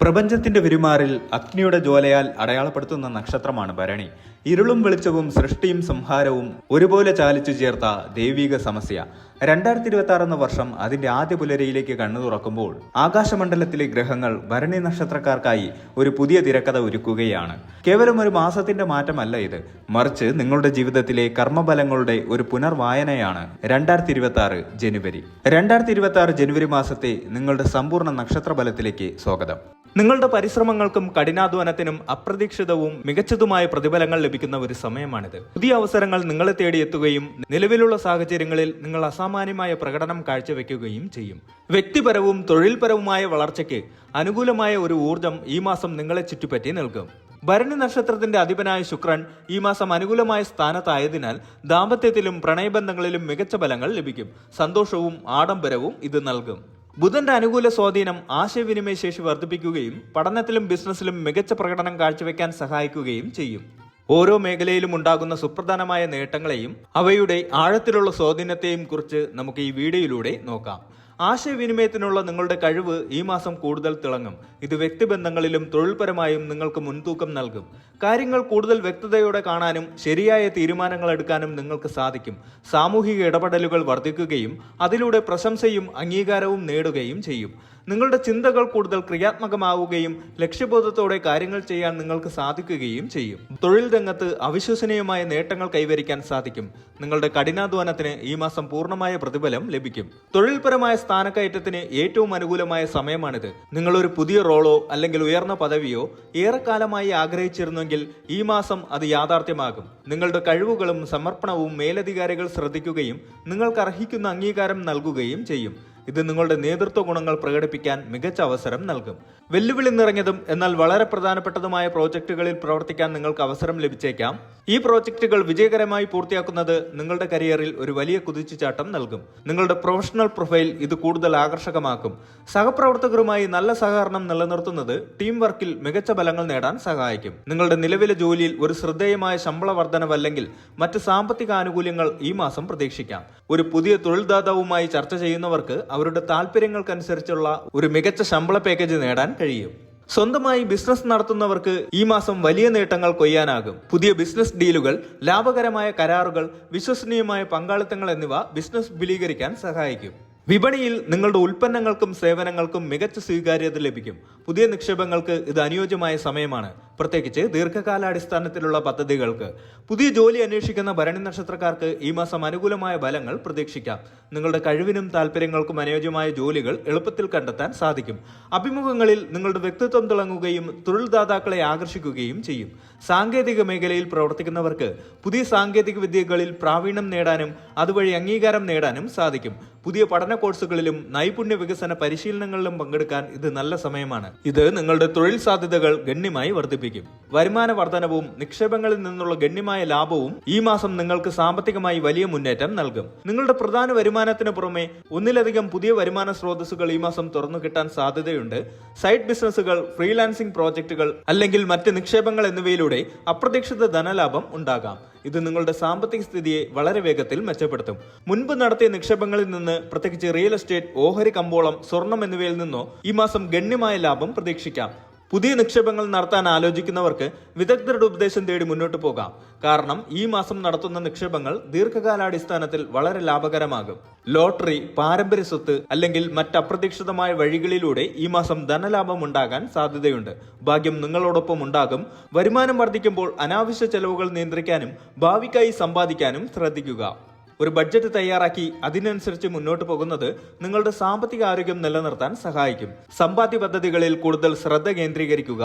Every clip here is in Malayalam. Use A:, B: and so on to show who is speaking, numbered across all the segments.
A: പ്രപഞ്ചത്തിന്റെ പെരുമാറിൽ അഗ്നിയുടെ ജ്വാലയാൽ അടയാളപ്പെടുത്തുന്ന നക്ഷത്രമാണ് ഭരണി. ഇരുളും വെളിച്ചവും സൃഷ്ടിയും സംഹാരവും ഒരുപോലെ ചാലിച്ചു ചേർത്ത ദൈവിക സമസ്യ. 2026 എന്ന വർഷം അതിന്റെ ആദ്യ പുലരിയിലേക്ക് കണ്ണു തുറക്കുമ്പോൾ ആകാശമണ്ഡലത്തിലെ ഗ്രഹങ്ങൾ ഭരണി നക്ഷത്രക്കാർക്കായി ഒരു പുതിയ തിരക്കഥ ഒരുക്കുകയാണ്. കേവലം ഒരു മാസത്തിന്റെ മാറ്റമല്ല ഇത്, മറിച്ച് നിങ്ങളുടെ ജീവിതത്തിലെ കർമ്മഫലങ്ങളുടെ ഒരു പുനർവായനയാണ് 2026 ജനുവരി. 2026 ജനുവരി മാസത്തെ നിങ്ങളുടെ സമ്പൂർണ്ണ നക്ഷത്രഫലത്തിലേക്ക് സ്വാഗതം. നിങ്ങളുടെ പരിശ്രമങ്ങൾക്കും കഠിനാധ്വാനത്തിനും അപ്രതീക്ഷിതവും മികച്ചതുമായ പ്രതിഫലങ്ങൾ ലഭിക്കുന്ന ഒരു സമയമാണിത്. പുതിയ അവസരങ്ങൾ നിങ്ങളെ തേടിയെത്തുകയും നിലവിലുള്ള സാഹചര്യങ്ങളിൽ നിങ്ങൾ അസാമാന്യമായ പ്രകടനം കാഴ്ചവെക്കുകയും ചെയ്യും. വ്യക്തിപരവും തൊഴിൽപരവുമായ വളർച്ചയ്ക്ക് അനുകൂലമായ ഒരു ഊർജം ഈ മാസം നിങ്ങളെ ചുറ്റിപ്പറ്റി നിൽക്കും. ഭരണി നക്ഷത്രത്തിന്റെ അധിപനായ ശുക്രൻ ഈ മാസം അനുകൂലമായ സ്ഥാനത്തായതിനാൽ ദാമ്പത്യത്തിലും പ്രണയബന്ധങ്ങളിലും മികച്ച ഫലങ്ങൾ ലഭിക്കും. സന്തോഷവും ആഡംബരവും ഇത് നൽകും. ബുധന്റെ അനുകൂല സ്വാധീനം ആശയവിനിമയ ശേഷി വർദ്ധിപ്പിക്കുകയും പഠനത്തിലും ബിസിനസ്സിലും മികച്ച പ്രകടനം കാഴ്ചവെക്കാൻ സഹായിക്കുകയും ചെയ്യും. ഓരോ മേഖലയിലും ഉണ്ടാകുന്ന സുപ്രധാനമായ നേട്ടങ്ങളെയും അവയുടെ ആഴത്തിലുള്ള സ്വാധീനത്തെയും കുറിച്ച് നമുക്ക് ഈ വീഡിയോയിലൂടെ നോക്കാം. ആശയവിനിമയത്തിനുള്ള നിങ്ങളുടെ കഴിവ് ഈ മാസം കൂടുതൽ തിളങ്ങും. ഇത് വ്യക്തിബന്ധങ്ങളിലും തൊഴിൽപരമായും നിങ്ങൾക്ക് മുൻതൂക്കം നൽകും. കാര്യങ്ങൾ കൂടുതൽ വ്യക്തതയോടെ കാണാനും ശരിയായ തീരുമാനങ്ങൾ എടുക്കാനും നിങ്ങൾക്ക് സാധിക്കും. സാമൂഹിക ഇടപെടലുകൾ വർദ്ധിക്കുകയും അതിലൂടെ പ്രശംസയും അംഗീകാരവും നേടുകയും ചെയ്യും. നിങ്ങളുടെ ചിന്തകൾ കൂടുതൽ ക്രിയാത്മകമാവുകയും ലക്ഷ്യബോധത്തോടെ കാര്യങ്ങൾ ചെയ്യാൻ നിങ്ങൾക്ക് സാധിക്കുകയും ചെയ്യും. തൊഴിൽ രംഗത്ത് അവിശ്വസനീയമായ നേട്ടങ്ങൾ കൈവരിക്കാൻ സാധിക്കും. നിങ്ങളുടെ കഠിനാധ്വാനത്തിന് ഈ മാസം പൂർണ്ണമായ പ്രതിഫലം ലഭിക്കും. തൊഴിൽപരമായ സ്ഥാനക്കയറ്റത്തിന് ഏറ്റവും അനുകൂലമായ സമയമാണിത്. നിങ്ങൾ ഒരു പുതിയ റോളോ അല്ലെങ്കിൽ ഉയർന്ന പദവിയോ ഏറെക്കാലമായി ആഗ്രഹിച്ചിരുന്നെങ്കിൽ ഈ മാസം അത് യാഥാർത്ഥ്യമാകും. നിങ്ങളുടെ കഴിവുകളും സമർപ്പണവും മേലധികാരികൾ ശ്രദ്ധിക്കുകയും നിങ്ങൾക്ക് അർഹിക്കുന്ന അംഗീകാരം നൽകുകയും ചെയ്യും. ഇത് നിങ്ങളുടെ നേതൃത്വ ഗുണങ്ങൾ പ്രകടിപ്പിക്കാൻ മികച്ച അവസരം നൽകും. വെല്ലുവിളി നിറഞ്ഞതും എന്നാൽ വളരെ പ്രധാനപ്പെട്ടതുമായ പ്രോജക്റ്റുകളിൽ പ്രവർത്തിക്കാൻ നിങ്ങൾക്ക് അവസരം ലഭിച്ചേക്കാം. ഈ പ്രോജക്റ്റുകൾ വിജയകരമായി പൂർത്തിയാക്കുന്നത് നിങ്ങളുടെ കരിയറിൽ ഒരു വലിയ കുതിച്ചുചാട്ടം നൽകും. നിങ്ങളുടെ പ്രൊഫഷണൽ പ്രൊഫൈൽ ഇത് കൂടുതൽ ആകർഷകമാക്കും. സഹപ്രവർത്തകരുമായി നല്ല സഹകരണം നിലനിർത്തുന്നത് ടീം വർക്കിൽ മികച്ച ഫലങ്ങൾ നേടാൻ സഹായിക്കും. നിങ്ങളുടെ നിലവിലെ ജോലിയിൽ ഒരു ശ്രദ്ധേയമായ ശമ്പള വർധനവല്ലെങ്കിൽ മറ്റ് സാമ്പത്തിക ആനുകൂല്യങ്ങൾ ഈ മാസം പ്രതീക്ഷിക്കാം. ഒരു പുതിയ തൊഴിൽദാതാവുമായി ചർച്ച ചെയ്യുന്നവർക്ക് അവരുടെ താല്പര്യങ്ങൾക്കനുസരിച്ചുള്ള ഒരു മികച്ച ശമ്പള പാക്കേജ് നേടാൻ കഴിയും. സ്വന്തമായി ബിസിനസ് നടത്തുന്നവർക്ക് ഈ മാസം വലിയ നേട്ടങ്ങൾ കൊയ്യാനാകും. പുതിയ ബിസിനസ് ഡീലുകൾ, ലാഭകരമായ കരാറുകൾ, വിശ്വസനീയമായ പങ്കാളിത്തങ്ങൾ എന്നിവ ബിസിനസ് വിപുലീകരിക്കാൻ സഹായിക്കും. വിപണിയിൽ നിങ്ങളുടെ ഉൽപ്പന്നങ്ങൾക്കും സേവനങ്ങൾക്കും മികച്ച സ്വീകാര്യത ലഭിക്കും. പുതിയ നിക്ഷേപങ്ങൾക്ക് ഇത് അനുയോജ്യമായ സമയമാണ്, പ്രത്യേകിച്ച് ദീർഘകാലാടിസ്ഥാനത്തിലുള്ള പദ്ധതികൾക്ക്. പുതിയ ജോലി അന്വേഷിക്കുന്ന ഭരണി നക്ഷത്രക്കാർക്ക് ഈ മാസം അനുകൂലമായ ഫലങ്ങൾ പ്രതീക്ഷിക്കാം. നിങ്ങളുടെ കഴിവിനും താല്പര്യങ്ങൾക്കും അനുയോജ്യമായ ജോലികൾ എളുപ്പത്തിൽ കണ്ടെത്താൻ സാധിക്കും. അഭിമുഖങ്ങളിൽ നിങ്ങളുടെ വ്യക്തിത്വം തിളങ്ങുകയും തൊഴിൽദാതാക്കളെ ആകർഷിക്കുകയും ചെയ്യും. സാങ്കേതിക മേഖലയിൽ പ്രവർത്തിക്കുന്നവർക്ക് പുതിയ സാങ്കേതിക വിദ്യകളിൽ പ്രാവീണ്യം നേടാനും അതുവഴി അംഗീകാരം നേടാനും സാധിക്കും. പുതിയ പഠന കോഴ്സുകളിലും നൈപുണ്യ വികസന പരിശീലനങ്ങളിലും പങ്കെടുക്കാൻ ഇത് നല്ല സമയമാണ്. ഇത് നിങ്ങളുടെ തൊഴിൽ സാധ്യതകൾ ഗണ്യമായി വർദ്ധിപ്പിക്കും. വരുമാന വർധനവും നിക്ഷേപങ്ങളിൽ നിന്നുള്ള ഗണ്യമായ ലാഭവും ഈ മാസം നിങ്ങൾക്ക് സാമ്പത്തികമായി വലിയ മുന്നേറ്റം നൽകും. നിങ്ങളുടെ പ്രധാന വരുമാനത്തിന് പുറമെ ഒന്നിലധികം പുതിയ വരുമാന സ്രോതസ്സുകൾ ഈ മാസം തുറന്നു കിട്ടാൻ സാധ്യതയുണ്ട്. സൈഡ് ബിസിനസ്സുകൾ, ഫ്രീലാൻസിംഗ് പ്രോജക്റ്റുകൾ അല്ലെങ്കിൽ മറ്റ് നിക്ഷേപങ്ങൾ എന്നിവയിലൂടെ അപ്രതീക്ഷിത ധനലാഭം ഉണ്ടാകാം. ഇത് നിങ്ങളുടെ സാമ്പത്തിക സ്ഥിതിയെ വളരെ വേഗത്തിൽ മെച്ചപ്പെടുത്തും. മുൻപ് നടത്തിയ നിക്ഷേപങ്ങളിൽ നിന്ന്, പ്രത്യേകിച്ച് റിയൽ എസ്റ്റേറ്റ്, ഓഹരി കമ്പോളം, സ്വർണം എന്നിവയിൽ നിന്നോ ഈ മാസം ഗണ്യമായ ലാഭം പ്രതീക്ഷിക്കാം. പുതിയ നിക്ഷേപങ്ങൾ നടത്താൻ ആലോചിക്കുന്നവർക്ക് വിദഗ്ധരുടെ ഉപദേശം തേടി മുന്നോട്ട് പോകാം. കാരണം ഈ മാസം നടത്തുന്ന നിക്ഷേപങ്ങൾ ദീർഘകാലാടിസ്ഥാനത്തിൽ വളരെ ലാഭകരമാകും. ലോട്ടറി, പാരമ്പര്യ സ്വത്ത് അല്ലെങ്കിൽ മറ്റ് അപ്രതീക്ഷിതമായ വഴികളിലൂടെ ഈ മാസം ധനലാഭം ഉണ്ടാകാൻ സാധ്യതയുണ്ട്. ഭാഗ്യം നിങ്ങളോടൊപ്പം ഉണ്ടാകും. വരുമാനം വർദ്ധിക്കുമ്പോൾ അനാവശ്യ ചെലവുകൾ നിയന്ത്രിക്കാനും ഭാവിക്കായി സമ്പാദിക്കാനും ശ്രദ്ധിക്കുക. ഒരു ബഡ്ജറ്റ് തയ്യാറാക്കി അതിനനുസരിച്ച് മുന്നോട്ട് പോകുന്നത് നിങ്ങളുടെ സാമ്പത്തിക ആരോഗ്യം നിലനിർത്താൻ സഹായിക്കും. സമ്പാദ്യ പദ്ധതികളിൽ കൂടുതൽ ശ്രദ്ധ കേന്ദ്രീകരിക്കുക.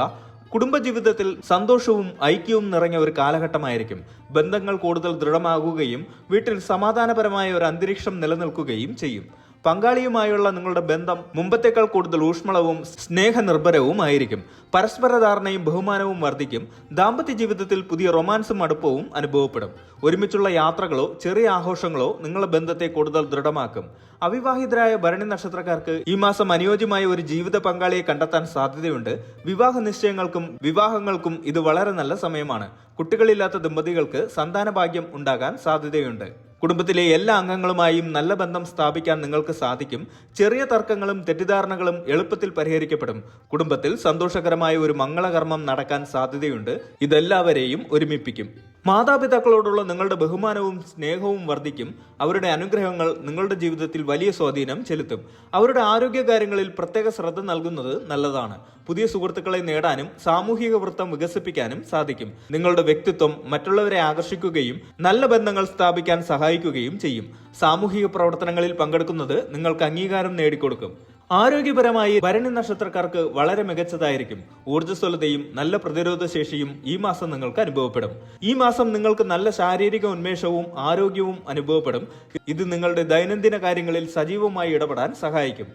A: കുടുംബജീവിതത്തിൽ സന്തോഷവും ഐക്യവും നിറഞ്ഞ ഒരു കാലഘട്ടമായിരിക്കും. ബന്ധങ്ങൾ കൂടുതൽ ദൃഢമാകുകയും വീട്ടിൽ സമാധാനപരമായ ഒരു അന്തരീക്ഷം നിലനിൽക്കുകയും ചെയ്യും. പങ്കാളിയുമായുള്ള നിങ്ങളുടെ ബന്ധം മുമ്പത്തേക്കാൾ കൂടുതൽ ഊഷ്മളവും സ്നേഹനിർഭരവും ആയിരിക്കും. പരസ്പര ധാരണയും ബഹുമാനവും വർദ്ധിക്കും. ദാമ്പത്യ ജീവിതത്തിൽ പുതിയ റൊമാൻസും അടുപ്പവും അനുഭവപ്പെടും. ഒരുമിച്ചുള്ള യാത്രകളോ ചെറിയ ആഘോഷങ്ങളോ നിങ്ങളുടെ ബന്ധത്തെ കൂടുതൽ ദൃഢമാക്കും. അവിവാഹിതരായ ഭരണി നക്ഷത്രക്കാർക്ക് ഈ മാസം അനുയോജ്യമായ ഒരു ജീവിത പങ്കാളിയെ കണ്ടെത്താൻ സാധ്യതയുണ്ട്. വിവാഹ നിശ്ചയങ്ങൾക്കും വിവാഹങ്ങൾക്കും ഇത് വളരെ നല്ല സമയമാണ്. കുട്ടികളില്ലാത്ത ദമ്പതികൾക്ക് സന്താന ഭാഗ്യം ഉണ്ടാകാൻ സാധ്യതയുണ്ട്. കുടുംബത്തിലെ എല്ലാ അംഗങ്ങളുമായും നല്ല ബന്ധം സ്ഥാപിക്കാൻ നിങ്ങൾക്ക് സാധിക്കും. ചെറിയ തർക്കങ്ങളും തെറ്റിദ്ധാരണകളും എളുപ്പത്തിൽ പരിഹരിക്കപ്പെടും. കുടുംബത്തിൽ സന്തോഷകരമായ ഒരു മംഗളകർമ്മം നടക്കാൻ സാധ്യതയുണ്ട്. ഇതെല്ലാവരെയും ഒരുമിപ്പിക്കും. മാതാപിതാക്കളോടുള്ള നിങ്ങളുടെ ബഹുമാനവും സ്നേഹവും വർദ്ധിക്കും. അവരുടെ അനുഗ്രഹങ്ങൾ നിങ്ങളുടെ ജീവിതത്തിൽ വലിയ സ്വാധീനം ചെലുത്തും. അവരുടെ ആരോഗ്യകാര്യങ്ങളിൽ പ്രത്യേക ശ്രദ്ധ നൽകുന്നത് നല്ലതാണ്. പുതിയ സുഹൃത്തുക്കളെ നേടാനും സാമൂഹിക വൃത്തം വികസിപ്പിക്കാനും സാധിക്കും. നിങ്ങളുടെ വ്യക്തിത്വം മറ്റുള്ളവരെ ആകർഷിക്കുകയും നല്ല ബന്ധങ്ങൾ സ്ഥാപിക്കാൻ സഹായിക്കുകയും ചെയ്യും. സാമൂഹിക പ്രവർത്തനങ്ങളിൽ പങ്കെടുക്കുന്നത് നിങ്ങൾക്ക് അംഗീകാരം നേടിക്കൊടുക്കും. ആരോഗ്യപരമായി ഭരണി നക്ഷത്രക്കാർക്ക് വളരെ മികച്ചതായിരിക്കും. ഊർജ്ജസ്വലതയും നല്ല പ്രതിരോധ ശേഷിയും ഈ മാസം നിങ്ങൾക്ക് അനുഭവപ്പെടും. ഈ മാസം നിങ്ങൾക്ക് നല്ല ശാരീരിക ഉന്മേഷവും ആരോഗ്യവും അനുഭവപ്പെടും. ഇത് നിങ്ങളുടെ ദൈനംദിന കാര്യങ്ങളിൽ സജീവമായി ഇടപെടാൻ സഹായിക്കും.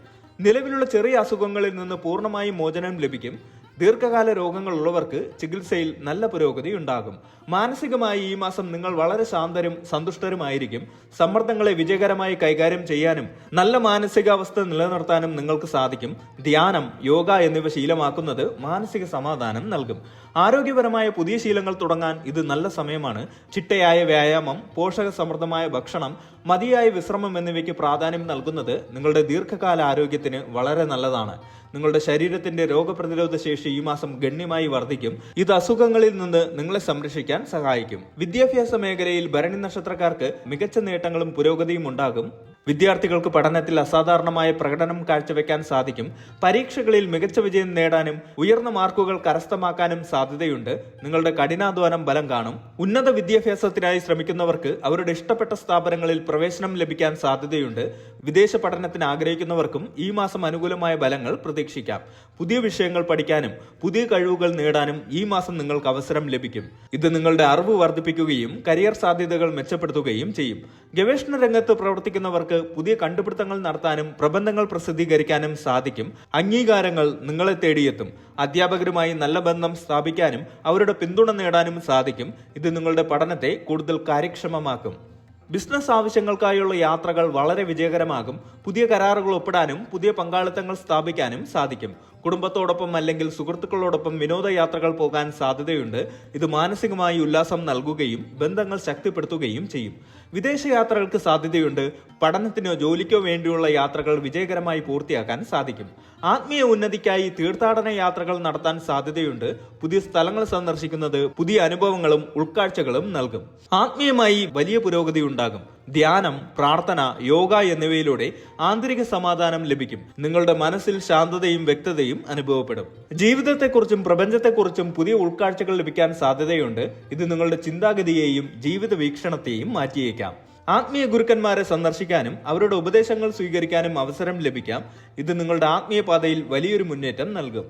A: നിലവിലുള്ള ചെറിയ അസുഖങ്ങളിൽ നിന്ന് പൂർണ്ണമായും മോചനം ലഭിക്കും. ദീർഘകാല രോഗങ്ങളുള്ളവർക്ക് ചികിത്സയിൽ നല്ല പുരോഗതി ഉണ്ടാകും. മാനസികമായി ഈ മാസം നിങ്ങൾ വളരെ ശാന്തരും സന്തുഷ്ടരുമായിരിക്കും. സമ്മർദ്ദങ്ങളെ വിജയകരമായി കൈകാര്യം ചെയ്യാനും നല്ല മാനസികാവസ്ഥ നിലനിർത്താനും നിങ്ങൾക്ക് സാധിക്കും. ധ്യാനം, യോഗ എന്നിവ ശീലമാക്കുന്നത് മാനസിക സമാധാനം നൽകും. ആരോഗ്യപരമായ പുതിയ ശീലങ്ങൾ തുടങ്ങാൻ ഇത് നല്ല സമയമാണ്. ചിട്ടയായ വ്യായാമം, പോഷകസമൃദ്ധമായ ഭക്ഷണം, മതിയായ വിശ്രമം എന്നിവയ്ക്ക് പ്രാധാന്യം നൽകുന്നത് നിങ്ങളുടെ ദീർഘകാല ആരോഗ്യത്തിന് വളരെ നല്ലതാണ്. നിങ്ങളുടെ ശരീരത്തിന്റെ രോഗപ്രതിരോധ ശേഷി ഈ മാസം ഗണ്യമായി വർദ്ധിക്കും. ഇത് അസുഖങ്ങളിൽ നിന്ന് നിങ്ങളെ സംരക്ഷിക്കാൻ സഹായിക്കും. വിദ്യാഭ്യാസ മേഖലയിൽ ഭരണി നക്ഷത്രക്കാർക്ക് മികച്ച നേട്ടങ്ങളും പുരോഗതിയും ഉണ്ടാകും. വിദ്യാർത്ഥികൾക്ക് പഠനത്തിൽ അസാധാരണമായ പ്രകടനം കാഴ്ചവെക്കാൻ സാധിക്കും. പരീക്ഷകളിൽ മികച്ച വിജയം നേടാനും ഉയർന്ന മാർക്കുകൾ കരസ്ഥമാക്കാനും സാധ്യതയുണ്ട്. നിങ്ങളുടെ കഠിനാധ്വാനം ബലം കാണും. ഉന്നത വിദ്യാഭ്യാസത്തിനായി ശ്രമിക്കുന്നവർക്ക് അവരുടെ ഇഷ്ടപ്പെട്ട സ്ഥാപനങ്ങളിൽ പ്രവേശനം ലഭിക്കാൻ സാധ്യതയുണ്ട്. വിദേശ പഠനത്തിന് ആഗ്രഹിക്കുന്നവർക്കും ഈ മാസം അനുകൂലമായ ഫലങ്ങൾ പ്രതീക്ഷിക്കാം. പുതിയ വിഷയങ്ങൾ പഠിക്കാനും പുതിയ കഴിവുകൾ നേടാനും ഈ മാസം നിങ്ങൾക്ക് അവസരം ലഭിക്കും. ഇത് നിങ്ങളുടെ അറിവ് വർദ്ധിപ്പിക്കുകയും കരിയർ സാധ്യതകൾ മെച്ചപ്പെടുത്തുകയും ചെയ്യും. ഗവേഷണ രംഗത്ത് പ്രവർത്തിക്കുന്നവർക്ക് പുതിയ കണ്ടുപിടുത്തങ്ങൾ നടത്താനും പ്രബന്ധങ്ങൾ പ്രസിദ്ധീകരിക്കാനും സാധിക്കും. അംഗീകാരങ്ങൾ നിങ്ങളെ തേടിയെത്തും. അധ്യാപകരുമായി നല്ല ബന്ധം സ്ഥാപിക്കാനും അവരുടെ പിന്തുണ നേടാനും സാധിക്കും. ഇത് നിങ്ങളുടെ പഠനത്തെ കൂടുതൽ കാര്യക്ഷമമാക്കും. ബിസിനസ് ആവശ്യങ്ങൾക്കായുള്ള യാത്രകൾ വളരെ വിജയകരമാകും. പുതിയ കരാറുകൾ ഒപ്പിടാനും പുതിയ പങ്കാളിത്തങ്ങൾ സ്ഥാപിക്കാനും സാധിക്കും. കുടുംബത്തോടൊപ്പം അല്ലെങ്കിൽ സുഹൃത്തുക്കളോടൊപ്പം വിനോദയാത്രകൾ പോകാൻ സാധ്യതയുണ്ട്. ഇത് മാനസികമായി ഉല്ലാസം നൽകുകയും ബന്ധങ്ങൾ ശക്തിപ്പെടുത്തുകയും ചെയ്യും. വിദേശയാത്രകൾക്ക് സാധ്യതയുണ്ട്. പഠനത്തിനോ ജോലിക്കോ വേണ്ടിയുള്ള യാത്രകൾ വിജയകരമായി പൂർത്തിയാക്കാൻ സാധിക്കും. ആത്മീയ ഉന്നതിക്കായി തീർത്ഥാടന യാത്രകൾ നടത്താൻ സാധ്യതയുണ്ട്. പുതിയ സ്ഥലങ്ങൾ സന്ദർശിക്കുന്നത് പുതിയ അനുഭവങ്ങളും ഉൾക്കാഴ്ചകളും നൽകും. ആത്മീയമായി വലിയ പുരോഗതി ഉണ്ടാകും. ധ്യാനം, പ്രാർത്ഥന, യോഗ എന്നിവയിലൂടെ ആന്തരിക സമാധാനം ലഭിക്കും. നിങ്ങളുടെ മനസ്സിൽ ശാന്തതയും വ്യക്തതയും അനുഭവപ്പെടും. ജീവിതത്തെക്കുറിച്ചും പ്രപഞ്ചത്തെക്കുറിച്ചും പുതിയ ഉൾക്കാഴ്ചകൾ ലഭിക്കാൻ സാധ്യതയുണ്ട്. ഇത് നിങ്ങളുടെ ചിന്താഗതിയെയും ജീവിത വീക്ഷണത്തെയും മാറ്റിയേക്കാം. ആത്മീയ ഗുരുക്കന്മാരെ സന്ദർശിക്കാനും അവരുടെ ഉപദേശങ്ങൾ സ്വീകരിക്കാനും അവസരം ലഭിക്കാം. ഇത് നിങ്ങളുടെ ആത്മീയ പാതയിൽ വലിയൊരു മുന്നേറ്റം നൽകും.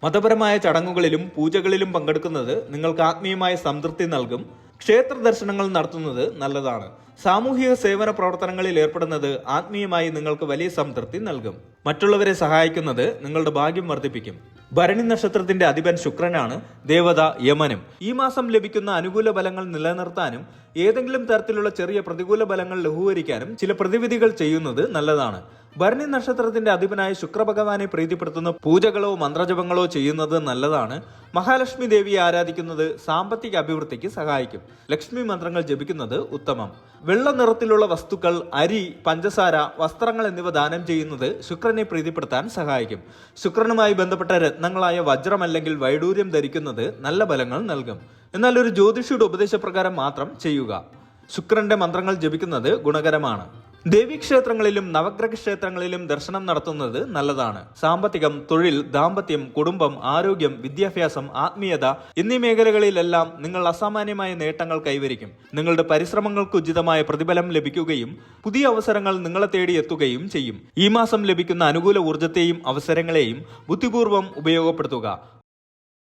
A: മതപരമായ ചടങ്ങുകളിലും പൂജകളിലും പങ്കെടുക്കുന്നത് നിങ്ങൾക്ക് ആത്മീയമായ സംതൃപ്തി നൽകും. ക്ഷേത്ര ദർശനങ്ങൾ നടത്തുന്നത് നല്ലതാണ്. സാമൂഹിക സേവന പ്രവർത്തനങ്ങളിൽ ഏർപ്പെടുന്നത് ആത്മീയമായി നിങ്ങൾക്ക് വലിയ സംതൃപ്തി നൽകും. മറ്റുള്ളവരെ സഹായിക്കുന്നത് നിങ്ങളുടെ ഭാഗ്യം വർദ്ധിപ്പിക്കും. ഭരണി നക്ഷത്രത്തിന്റെ അധിപൻ ശുക്രനാണ്. ദേവത യമനും. ഈ മാസം ലഭിക്കുന്ന അനുകൂല ഫലങ്ങൾ നിലനിർത്താനും ഏതെങ്കിലും തരത്തിലുള്ള ചെറിയ പ്രതികൂല ഫലങ്ങൾ ലഘൂകരിക്കാനും ചില പ്രതിവിധികൾ ചെയ്യുന്നത് നല്ലതാണ്. ഭരണി നക്ഷത്രത്തിന്റെ അധിപനായ ശുക്രഭഗവാനെ പ്രീതിപ്പെടുത്തുന്ന പൂജകളോ മന്ത്രജപങ്ങളോ ചെയ്യുന്നത് നല്ലതാണ്. മഹാലക്ഷ്മി ദേവിയെ ആരാധിക്കുന്നത് സാമ്പത്തിക അഭിവൃദ്ധിക്ക് സഹായിക്കും. ലക്ഷ്മി മന്ത്രങ്ങൾ ജപിക്കുന്നത് ഉത്തമം. വെള്ള നിറത്തിലുള്ള വസ്തുക്കൾ, അരി, പഞ്ചസാര, വസ്ത്രങ്ങൾ എന്നിവ ദാനം ചെയ്യുന്നത് ശുക്രനെ പ്രീതിപ്പെടുത്താൻ സഹായിക്കും. ശുക്രനുമായി ബന്ധപ്പെട്ട രത്നങ്ങളായ വജ്രം അല്ലെങ്കിൽ വൈഡൂര്യം ധരിക്കുന്നത് നല്ല ഫലങ്ങൾ നൽകും. എന്നാൽ ഒരു ജ്യോതിഷിയുടെ ഉപദേശപ്രകാരം മാത്രം ചെയ്യുക. ശുക്രന്റെ മന്ത്രങ്ങൾ ജപിക്കുന്നത് ഗുണകരമാണ്. ദേവീക്ഷേത്രങ്ങളിലും നവഗ്രഹ ക്ഷേത്രങ്ങളിലും ദർശനം നടത്തുന്നത് നല്ലതാണ്. സാമ്പത്തികം, തൊഴിൽ, ദാമ്പത്യം, കുടുംബം, ആരോഗ്യം, വിദ്യാഭ്യാസം, ആത്മീയത എന്നീ മേഖലകളിലെല്ലാം നിങ്ങൾ അസാമാന്യമായ നേട്ടങ്ങൾ കൈവരിക്കും. നിങ്ങളുടെ പരിശ്രമങ്ങൾക്ക് ഉചിതമായ പ്രതിഫലം ലഭിക്കുകയും പുതിയ അവസരങ്ങൾ നിങ്ങളെ തേടിയെത്തുകയും ചെയ്യും. ഈ മാസം ലഭിക്കുന്ന അനുകൂല ഊർജ്ജത്തെയും അവസരങ്ങളെയും ബുദ്ധിപൂർവ്വം ഉപയോഗപ്പെടുത്തുക.